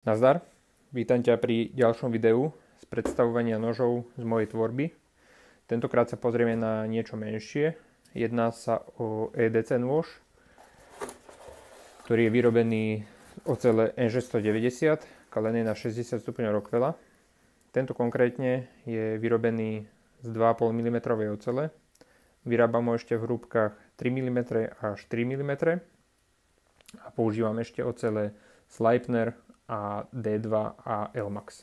Nazdar, vítam ťa pri ďalšom videu z predstavovania nožov z mojej tvorby. Tentokrát sa pozrieme na niečo menšie. Jedná sa o EDC nôž, ktorý je vyrobený z ocele NŽ190, kalenej na 60 stupňov Rockwella. Tento konkrétne je vyrobený z 2,5 mm ocele. Vyrábam ho ešte v hrúbkach 3 mm až 4 mm. A používam ešte ocele Sleipner a D2 a Elmax.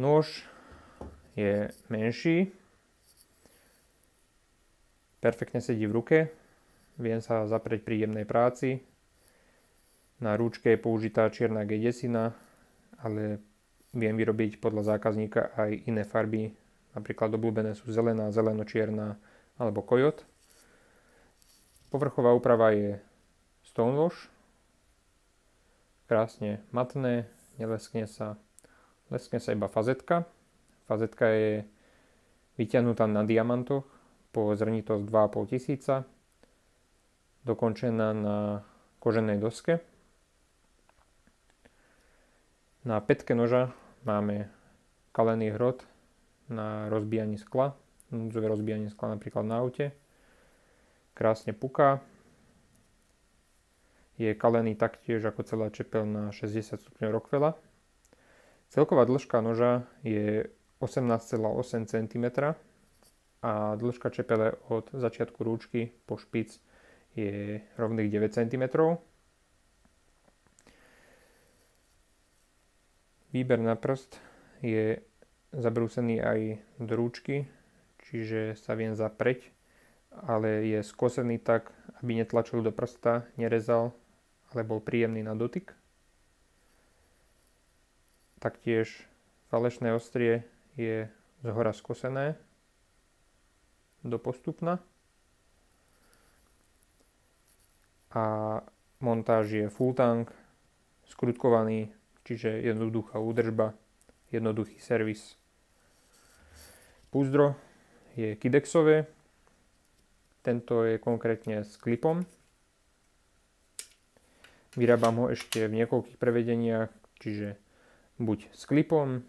Nôž je menší, perfektne sedí v ruke, viem sa zaprieť pri jemnej práci. Na rúčke je použitá čierna G10, ale viem vyrobiť podľa zákazníka aj iné farby, napríklad obľúbené sú zelená, zeleno-čierna alebo kojot. Povrchová úprava je stonewash, krásne matné, neleskne sa, leskne sa iba fazetka. Fazetka je vyťahnutá na diamantoch po zrnitosť 2500, dokončená na koženej doske. Na pätke noža máme kalený hrot na rozbíjanie skla, núdzové rozbíjanie skla napríklad na aute. Krásne puká. Je kalený taktiež ako celá čepeľ na 60 stupňov Rockwella. Celková dĺžka noža je 18,8 cm a dĺžka čepele od začiatku rúčky po špic je rovných 9 cm. Výber na prst je zabrúsený aj do rúčky, čiže sa viem zapreť, ale je skosený tak, aby netlačil do prsta, nerezal, ale bol príjemný na dotyk. Taktiež falešné ostrie je zhora skosené do postupna a montáž je full tank, skrutkovaný, čiže jednoduchá údržba, jednoduchý servis. Púzdro je kidexové, tento je konkrétne s klipom. Vyrábam ho ešte v niekoľkých prevedeniach, čiže buď s klipom,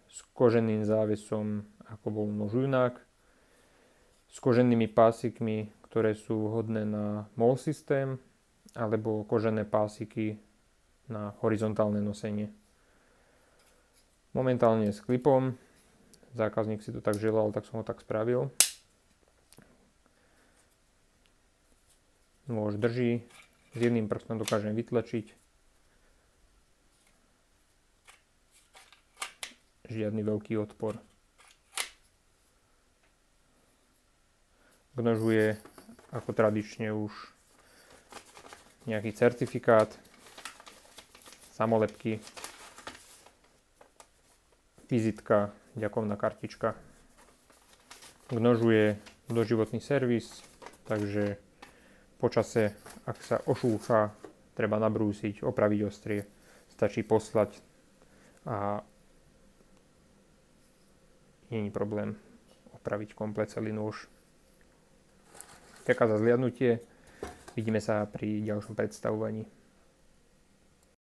s koženým závesom, ako bol nož Junák, s koženými pásikmi, ktoré sú vhodné na MOL systém, alebo kožené pásiky na horizontálne nosenie. Momentálne s klipom, zákazník si to tak želal, tak som ho tak spravil. Nôž drží, s jedným prstom dokážem vytlačiť. Žiadny veľký odpor. K nožu je ako tradične už nejaký certifikát, samolepky, vizitka, ďakovná kartička. K nožu je doživotný servis, takže po čase, ak sa ošúcha, treba nabrúsiť, opraviť ostrie, stačí poslať a nie je problém opraviť komplet celý nôž. Ďakujem za zliadnutie, vidíme sa pri ďalšom predstavovaní.